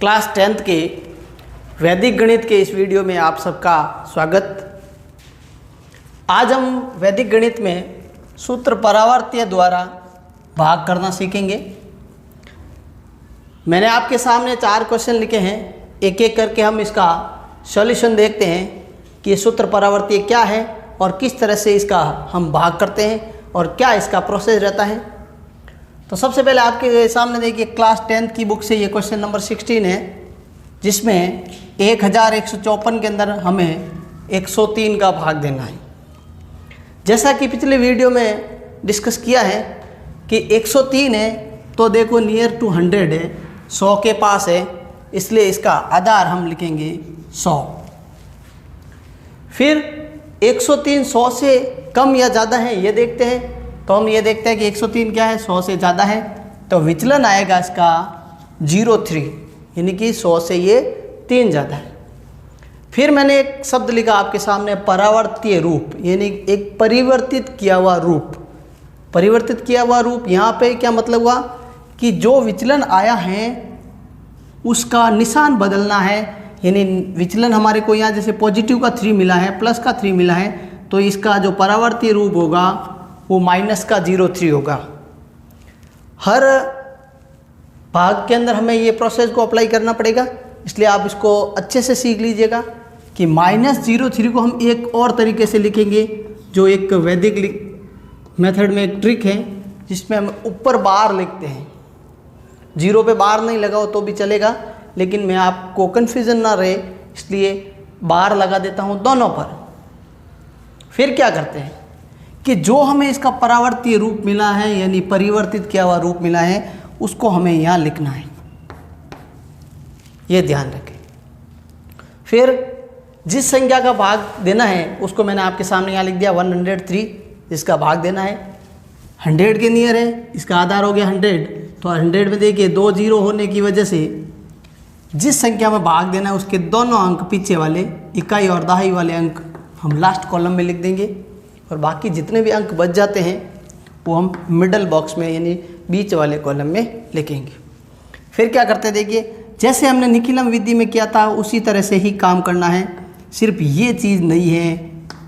Class 10th के वैदिक गणित के इस वीडियो में आप सबका स्वागत। आज हम वैदिक गणित में सूत्र परावर्त्य द्वारा भाग करना सीखेंगे। मैंने आपके सामने 4 क्वेश्चन लिखे हैं, एक एक करके हम इसका सॉल्यूशन देखते हैं कि सूत्र परावर्त्य क्या है और किस तरह से इसका हम भाग करते हैं और क्या इसका प्रोसेस रहता है। तो सबसे पहले आपके सामने देखिए क्लास 10th की बुक से ये क्वेश्चन नंबर 16 है, जिसमें 1154 के अंदर हमें 103 का भाग देना है। जैसा कि पिछले वीडियो में डिस्कस किया है कि 103 है तो देखो नियर टू 100 है, 100 के पास है, इसलिए इसका आधार हम लिखेंगे 100। फिर 103 100 से कम या ज़्यादा है ये देखते हैं, तो हम ये देखते हैं कि 103 क्या है, 100 से ज़्यादा है, तो विचलन आएगा इसका 0.3, यानी कि 100 से ये 3 ज़्यादा है। फिर मैंने एक शब्द लिखा आपके सामने परावर्त्य रूप, यानी एक परिवर्तित किया हुआ रूप। परिवर्तित किया हुआ रूप यहाँ पे क्या मतलब हुआ कि जो विचलन आया है उसका निशान बदलना है, यानी विचलन हमारे को यहाँ जैसे पॉजिटिव का 3 मिला है, प्लस का 3 मिला है, तो इसका जो परावर्त्य रूप होगा वो माइनस का 0.3 होगा। हर भाग के अंदर हमें ये प्रोसेस को अप्लाई करना पड़ेगा, इसलिए आप इसको अच्छे से सीख लीजिएगा कि -0.3 को हम एक और तरीके से लिखेंगे, जो एक वैदिक मेथड में एक ट्रिक है जिसमें हम ऊपर बार लिखते हैं। 0 पे बार नहीं लगाओ तो भी चलेगा, लेकिन मैं आपको कन्फ्यूज़न ना रहे इसलिए बार लगा देता हूँ दोनों पर। फिर क्या करते हैं कि जो हमें इसका परावर्तीय रूप मिला है, यानी परिवर्तित किया हुआ रूप मिला है, उसको हमें यहाँ लिखना है, ये ध्यान रखें। फिर जिस संख्या का भाग देना है उसको मैंने आपके सामने यहाँ लिख दिया 103, जिसका भाग देना है 100 के नियर है, इसका आधार हो गया 100। तो 100 में देखिए 2 0 होने की वजह से जिस संख्या में भाग देना है उसके दोनों अंक पीछे वाले इकाई और दहाई वाले अंक हम लास्ट कॉलम में लिख देंगे, और बाकी जितने भी अंक बच जाते हैं वो हम मिडल बॉक्स में यानी बीच वाले कॉलम में लिखेंगे। फिर क्या करते हैं देखिए, जैसे हमने निखिलम विधि में किया था उसी तरह से ही काम करना है। सिर्फ ये चीज़ नहीं है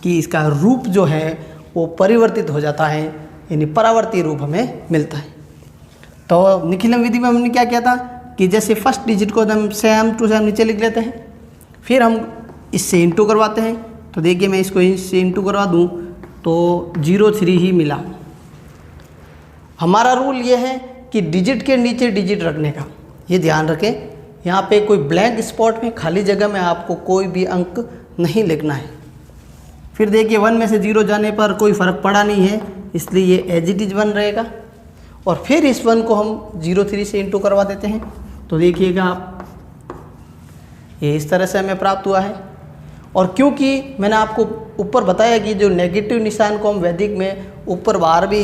कि इसका रूप जो है वो परिवर्तित हो जाता है, यानी परावर्ती रूप हमें मिलता है। तो निखिलम विधि में हमने क्या किया था कि जैसे फर्स्ट डिजिट को हम सेम टू सेम नीचे लिख लेते हैं, फिर हम इससे इंटू करवाते हैं। तो देखिए मैं इसको इससे इंटू करवा दूँ तो 0.3 ही मिला। हमारा रूल ये है कि डिजिट के नीचे डिजिट रखने का, ये ध्यान रखें। यहाँ पे कोई ब्लैंक स्पॉट में खाली जगह में आपको कोई भी अंक नहीं लिखना है। फिर देखिए 1 में से 0 जाने पर कोई फ़र्क पड़ा नहीं है, इसलिए ये एज इट इज़ 1 रहेगा। और फिर इस 1 को हम 0.3 से इंटू करवा देते हैं। तो देखिएगा आप, ये इस तरह से हमें प्राप्त हुआ है। और क्योंकि मैंने आपको ऊपर बताया कि जो नेगेटिव निशान को हम वैदिक में ऊपर बाहर भी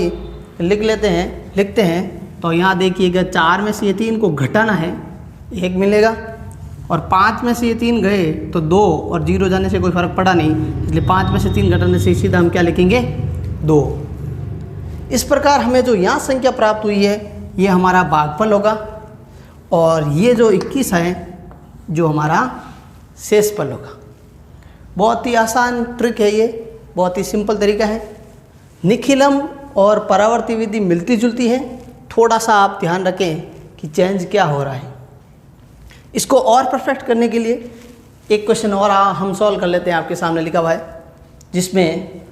लिखते हैं, तो यहाँ देखिएगा 4 में से ये 3 को घटाना है, 1 मिलेगा, और 5 में से ये 3 गए तो 2, और 0 जाने से कोई फ़र्क पड़ा नहीं, इसलिए 5 में से 3 घटाने से सीधा हम क्या लिखेंगे 2। इस प्रकार हमें जो यहाँ संख्या प्राप्त हुई है ये हमारा भागफल होगा, और ये जो 21 है जो हमारा शेषफल होगा। बहुत ही आसान ट्रिक है ये, बहुत ही सिंपल तरीका है। निखिलम और परावर्ती विधि मिलती जुलती है, थोड़ा सा आप ध्यान रखें कि चेंज क्या हो रहा है। इसको और परफेक्ट करने के लिए एक क्वेश्चन और हम सॉल्व कर लेते हैं। आपके सामने लिखा हुआ है जिसमें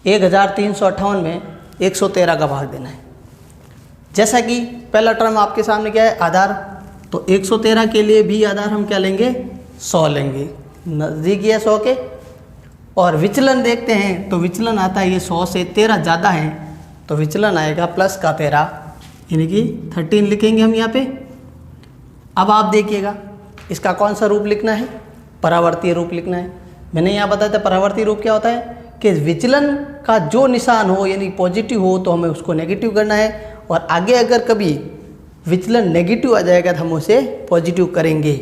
1358 में 113 का भाग देना है। जैसा कि पहला टर्म आपके सामने क्या है, आधार, तो 113 के लिए भी आधार हम क्या लेंगे 100 लेंगे, नज़दीक है 100 के। और विचलन देखते हैं तो विचलन आता है ये 100 से 13 ज़्यादा है, तो विचलन आएगा प्लस का 13, यानी कि 13 लिखेंगे हम यहाँ पे। अब आप देखिएगा इसका कौन सा रूप लिखना है, परावर्तीय रूप लिखना है। मैंने यहाँ बताया था परावर्तीय रूप क्या होता है कि विचलन का जो निशान हो यानी पॉजिटिव हो तो हमें उसको नेगेटिव करना है, और आगे अगर कभी विचलन नेगेटिव आ जाएगा तो हम उसे पॉजिटिव करेंगे।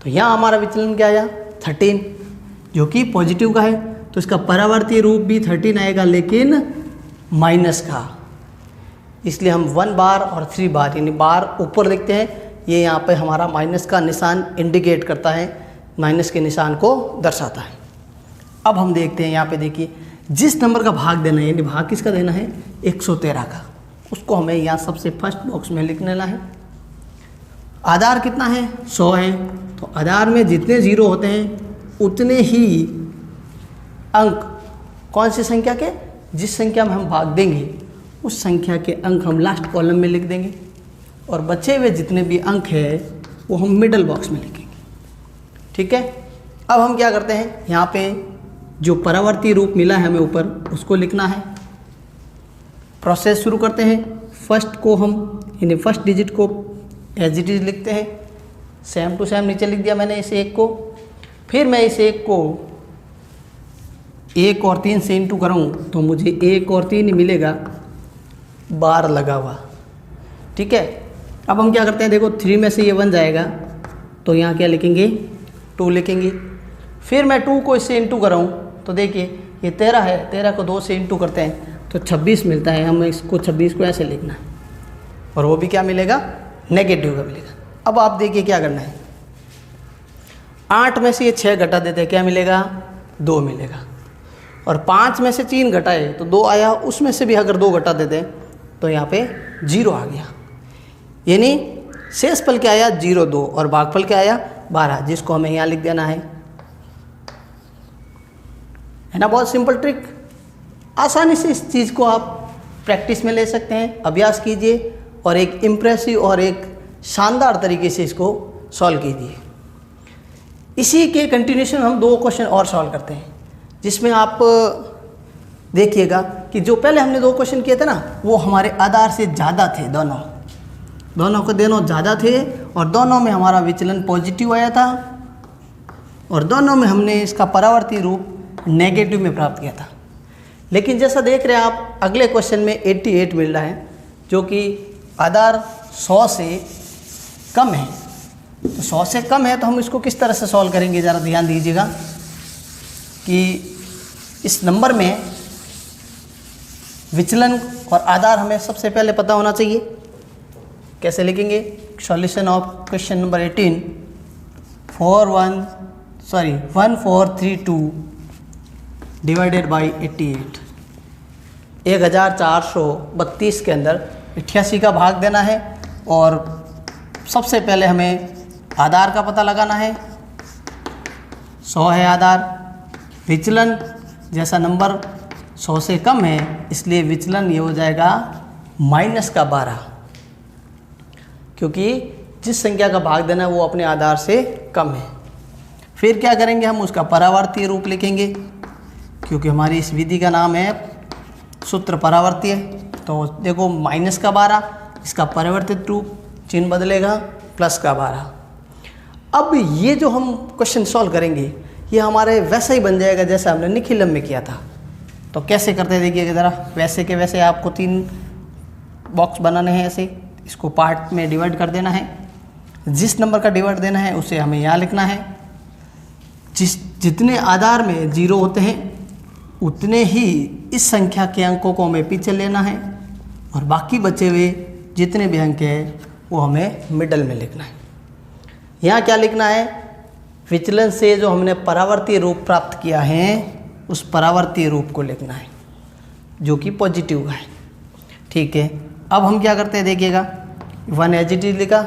तो यहाँ हमारा विचलन क्या आया 13, जो कि पॉजिटिव का है, तो इसका परावर्तीय रूप भी 13 आएगा, लेकिन माइनस का। इसलिए हम 1 बार और 3 बार यानी बार ऊपर लिखते हैं, ये यहाँ पे हमारा माइनस का निशान इंडिकेट करता है, माइनस के निशान को दर्शाता है। अब हम देखते हैं यहाँ पे, देखिए जिस नंबर का भाग देना है, यानी भाग किसका देना है 113 का, उसको हमें यहाँ सबसे फर्स्ट बॉक्स में लिख लेना है। आधार कितना है 100 है, तो आधार में जितने जीरो होते हैं उतने ही अंक कौन सी संख्या के, जिस संख्या में हम भाग देंगे उस संख्या के अंक हम लास्ट कॉलम में लिख देंगे, और बचे हुए जितने भी अंक है वो हम मिडल बॉक्स में लिखेंगे। ठीक है, अब हम क्या करते हैं, यहाँ पे जो परावर्ती रूप मिला है हमें ऊपर उसको लिखना है। प्रोसेस शुरू करते हैं। फर्स्ट को हम यानी फर्स्ट डिजिट को एज इट इज लिखते हैं, सेम टू सेम नीचे लिख दिया मैंने इस एक को। फिर मैं इस एक को 1 और 3 से इंटू करूँ तो मुझे 1 और 3 ही मिलेगा, बार लगा हुआ। ठीक है, अब हम क्या करते हैं, देखो 3 में से ये 1 जाएगा तो यहाँ क्या लिखेंगे 2 लिखेंगे। फिर मैं 2 को इससे इंटू कराऊँ तो देखिए ये 13 है, 13 को 2 से इंटू करते हैं तो 26 मिलता है। हमें इसको 26 को ऐसे लिखना है, और वो भी क्या मिलेगा नेगेटिव का मिलेगा। अब आप देखिए क्या करना है, 8 में से ये 6 घटा देते हैं, क्या मिलेगा 2 मिलेगा, और 5 में से 3 घटाए तो 2 आया, उसमें से भी अगर 2 घटा देते हैं तो यहाँ पे 0 आ गया। यानी शेष फल क्या आया 0, 2, और भागफल क्या आया 12, जिसको हमें यहाँ लिख देना है ना। बहुत सिंपल ट्रिक, आसानी से इस चीज़ को आप प्रैक्टिस में ले सकते हैं, अभ्यास कीजिए और एक इम्प्रेसिव और एक शानदार तरीके से इसको सॉल्व कीजिए। इसी के कंटिन्यूशन हम 2 क्वेश्चन और सॉल्व करते हैं, जिसमें आप देखिएगा कि जो पहले हमने 2 क्वेश्चन किए थे ना वो हमारे आधार से ज़्यादा थे, दोनों ज़्यादा थे, और दोनों में हमारा विचलन पॉजिटिव आया था, और दोनों में हमने इसका परावर्ती रूप नेगेटिव में प्राप्त किया था। लेकिन जैसा देख रहे हैं आप अगले क्वेश्चन में 88 मिल रहा है, जो कि आधार 100 से कम है। तो 100 से कम है तो हम इसको किस तरह से सॉल्व करेंगे, ज़रा ध्यान दीजिएगा कि इस नंबर में विचलन और आधार हमें सबसे पहले पता होना चाहिए। कैसे लिखेंगे, solution of question number 18 1432 divided by 88। 1432 के अंदर 88 का भाग देना है, और सबसे पहले हमें आधार का पता लगाना है। 100 है आधार, विचलन जैसा नंबर 100 से कम है इसलिए विचलन ये हो जाएगा -12, क्योंकि जिस संख्या का भाग देना है वो अपने आधार से कम है। फिर क्या करेंगे, हम उसका परावर्ती रूप लिखेंगे, क्योंकि हमारी इस विधि का नाम है सूत्र परावर्तीय। तो देखो -12, इसका परिवर्तित रूप चिन्ह बदलेगा +12। अब ये जो हम क्वेश्चन सॉल्व करेंगे ये हमारे वैसा ही बन जाएगा जैसा हमने निखिलम में किया था। तो कैसे करते हैं देखिएगा ज़रा, वैसे के वैसे आपको 3 बॉक्स बनाने हैं, ऐसे इसको पार्ट में डिवाइड कर देना है। जिस नंबर का डिवाइड देना है उसे हमें यहाँ लिखना है। जितने आधार में 0 होते हैं उतने ही इस संख्या के अंकों को हमें पीछे लेना है, और बाकी बचे हुए जितने भी अंक हैं वो हमें मिडल में लिखना है। यहाँ क्या लिखना है, विचलन से जो हमने परावर्ती रूप प्राप्त किया है उस परावर्ती रूप को लिखना है, जो कि पॉजिटिव का है। ठीक है, अब हम क्या करते हैं देखिएगा, 1 एज इट इज लिखा,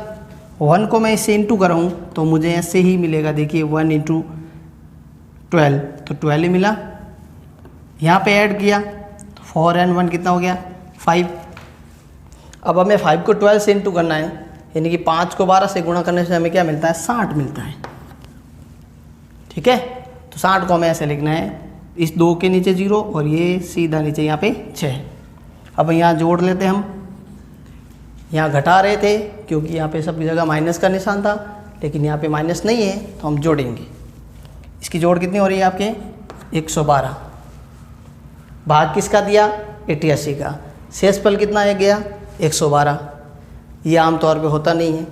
1 को मैं इससे इंटू कराऊँ तो मुझे ऐसे ही मिलेगा। देखिए 1 × 12 तो 12 ही मिला। यहाँ पे ऐड किया तो 4 और 1 कितना हो गया 5। अब हमें 5 को 12 से इंटू करना है, यानी कि 5 को 12 से गुणा करने से हमें क्या मिलता है 60 मिलता है। ठीक है, तो 60 को हमें ऐसे लिखना है, इस 2 के नीचे 0 और ये सीधा नीचे यहाँ पे 6। अब यहाँ जोड़ लेते हैं हम, यहाँ घटा रहे थे क्योंकि यहाँ पे सब जगह माइनस का निशान था, लेकिन यहाँ पे माइनस नहीं है तो हम जोड़ेंगे। इसकी जोड़ कितनी हो रही है आपके 112। भाग किसका दिया 88 का, शेषफल कितना है गया 112। ये आमतौर पे होता नहीं है।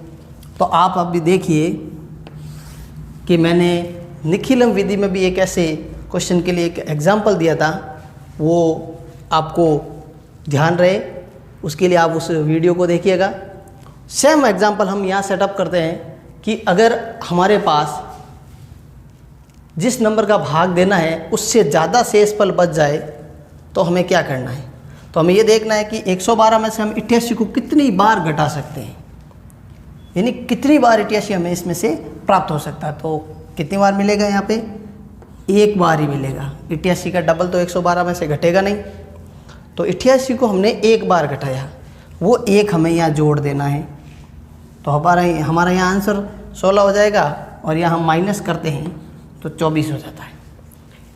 तो आप अभी देखिए कि मैंने निखिलम विधि में भी एक ऐसे क्वेश्चन के लिए एक एग्जाम्पल दिया था, वो आपको ध्यान रहे उसके लिए आप उस वीडियो को देखिएगा। सेम एग्जांपल हम यहाँ सेटअप करते हैं कि अगर हमारे पास जिस नंबर का भाग देना है उससे ज़्यादा शेषफल बच जाए तो हमें क्या करना है। तो हमें ये देखना है कि 112 में से हम 88 को कितनी बार घटा सकते हैं, यानी कितनी बार 88 हमें इसमें से प्राप्त हो सकता है। तो कितनी बार मिलेगा, यहाँ पे एक बार ही मिलेगा। 88 का डबल तो 112 में से घटेगा नहीं, तो 88 को हमने एक बार घटाया, वो एक हमें यहाँ जोड़ देना है। तो हमारा यहाँ आंसर 16 हो जाएगा और यहाँ हम माइनस करते हैं तो 24 हो जाता है।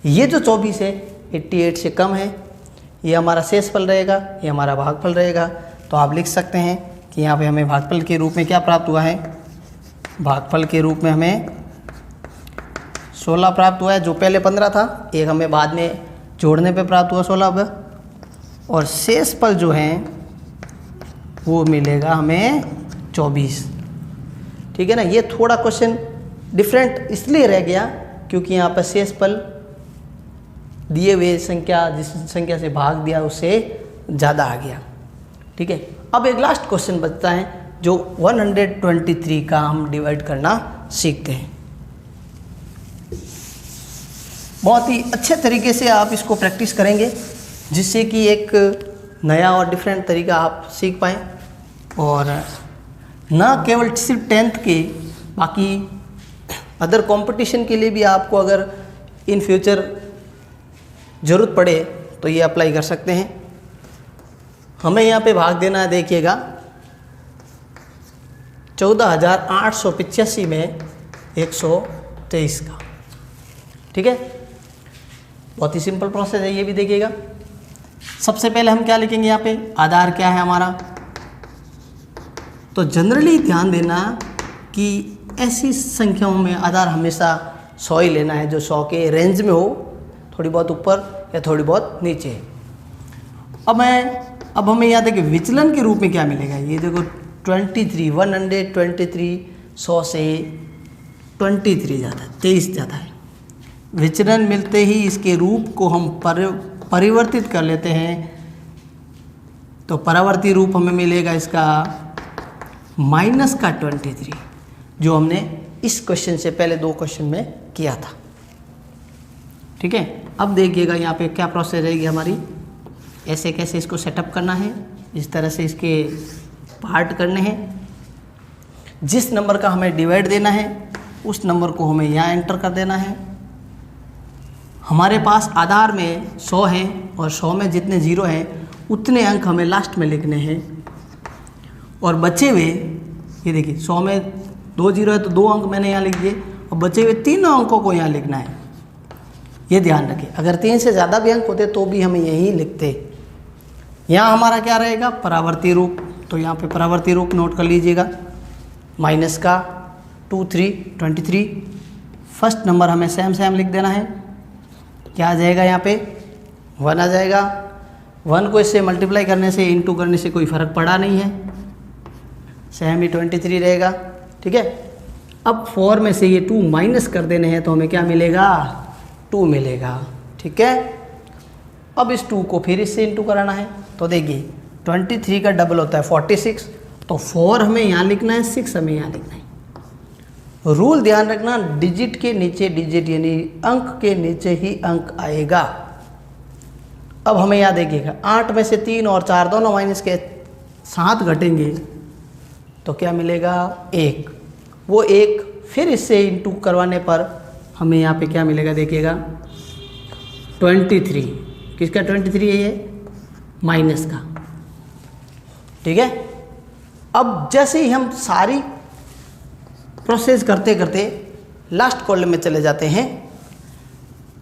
ये जो 24 है 88 से कम है, ये हमारा शेषफल रहेगा, ये हमारा भागफल रहेगा। तो आप लिख सकते हैं कि यहाँ पे हमें भागफल के रूप में क्या प्राप्त हुआ है, भागफल के रूप में हमें 16 प्राप्त हुआ है, जो पहले 15 था, एक हमें बाद में जोड़ने पे प्राप्त हुआ 16 पे, और शेषफल जो है वो मिलेगा हमें 24। ठीक है ना। ये थोड़ा क्वेश्चन डिफरेंट इसलिए रह गया क्योंकि यहाँ पर शेषफल दिए हुए संख्या, जिस संख्या से भाग दिया उससे ज़्यादा आ गया। ठीक है। अब एक लास्ट क्वेश्चन बचता है जो 123 का हम डिवाइड करना सीखते हैं। बहुत ही अच्छे तरीके से आप इसको प्रैक्टिस करेंगे जिससे कि एक नया और डिफरेंट तरीका आप सीख पाएँ, और ना केवल सिर्फ 10th के, बाकी अदर कंपटीशन के लिए भी आपको अगर इन फ्यूचर ज़रूरत पड़े तो ये अप्लाई कर सकते हैं। हमें यहाँ पे भाग देना है, देखिएगा 14,885 में 123 का। ठीक है, बहुत ही सिंपल प्रोसेस है, ये भी देखिएगा। सबसे पहले हम क्या लिखेंगे, यहाँ पे आधार क्या है हमारा। तो जनरली ध्यान देना कि ऐसी संख्याओं में आधार हमेशा 100 ही लेना है, जो 100 के रेंज में हो, थोड़ी बहुत ऊपर या थोड़ी बहुत नीचे। अब हमें याद है कि विचलन के रूप में क्या मिलेगा। ये देखो 123 100 से 23 ज़्यादा है, 23 ज़्यादा है। विचलन मिलते ही इसके रूप को हम परिवर्तित कर लेते हैं। तो परावर्ती रूप हमें मिलेगा इसका माइनस का 23, जो हमने इस क्वेश्चन से पहले 2 क्वेश्चन में किया था। ठीक है। अब देखिएगा यहाँ पे क्या प्रोसेस रहेगी हमारी, ऐसे कैसे इसको सेटअप करना है, इस तरह से इसके पार्ट करने हैं। जिस नंबर का हमें डिवाइड देना है उस नंबर को हमें यहाँ एंटर कर देना है। हमारे पास आधार में 100 है और 100 में जितने 0 हैं उतने अंक हमें लास्ट में लिखने हैं, और बचे हुए, ये देखिए 100 में 2 0 है तो 2 अंक मैंने यहाँ लिख दिए, और बचे हुए 3 अंकों को यहाँ लिखना है। ये ध्यान रखें, अगर 3 से ज़्यादा भी अंक होते तो भी हम यही लिखते। यहाँ हमारा क्या रहेगा, परावर्ती रूप। तो यहाँ पे परावर्ती रूप नोट कर लीजिएगा, माइनस का 23 फर्स्ट नंबर हमें सेम लिख देना है। क्या आ जाएगा, यहाँ पे 1 आ जाएगा। 1 को इससे मल्टीप्लाई करने से, इंटू करने से कोई फ़र्क पड़ा नहीं है, सेम ही 23 रहेगा। ठीक है। अब 4 में से ये 2 माइनस कर देने हैं तो हमें क्या मिलेगा, 2 मिलेगा। ठीक है। अब इस 2 को फिर इससे इंटू कराना है। तो देखिए 23 का डबल होता है 46, तो 4 हमें यहाँ लिखना है, 6 हमें यहाँ लिखना है। रूल ध्यान रखना, डिजिट के नीचे डिजिट, यानी अंक के नीचे ही अंक आएगा। अब हमें यहाँ देखिएगा 8 में से 3 और 4 दोनों माइनस के साथ घटेंगे तो क्या मिलेगा, 1। वो 1 फिर इससे इंटू करवाने पर हमें यहाँ पे क्या मिलेगा, देखिएगा 23। किसका 23 है, ये माइनस का। ठीक है। अब जैसे ही हम सारी प्रोसेस करते करते लास्ट कॉलम में चले जाते हैं,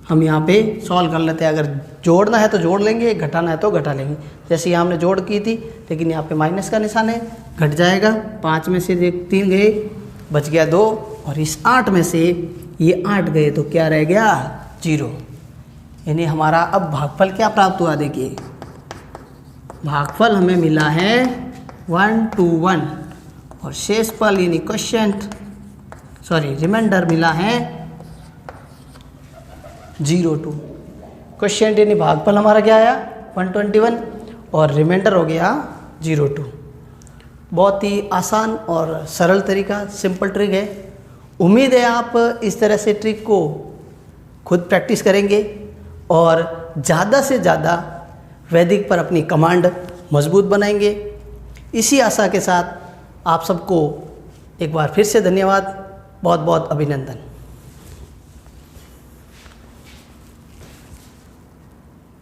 हम यहाँ पे सॉल्व कर लेते हैं। अगर जोड़ना है तो जोड़ लेंगे, घटाना है तो घटा लेंगे। जैसे यहाँ हमने जोड़ की थी, लेकिन यहाँ पे माइनस का निशान है, घट जाएगा। 5 में से 3 गए, बच गया 2, और इस 8 में से ये 8 गए तो क्या रह गया, 0। यानी हमारा अब भागफल क्या प्राप्त हुआ, देखिए भागफल हमें मिला है 121, और शेषफल यानी रिमाइंडर मिला है 02। क्वेश्चन यानी भागफल हमारा क्या आया 121 और रिमाइंडर हो गया 02। बहुत ही आसान और सरल तरीका, सिंपल ट्रिक है। उम्मीद है आप इस तरह से ट्रिक को खुद प्रैक्टिस करेंगे और ज़्यादा से ज़्यादा वैदिक पर अपनी कमांड मजबूत बनाएंगे। इसी आशा के साथ आप सबको एक बार फिर से धन्यवाद, बहुत बहुत अभिनंदन।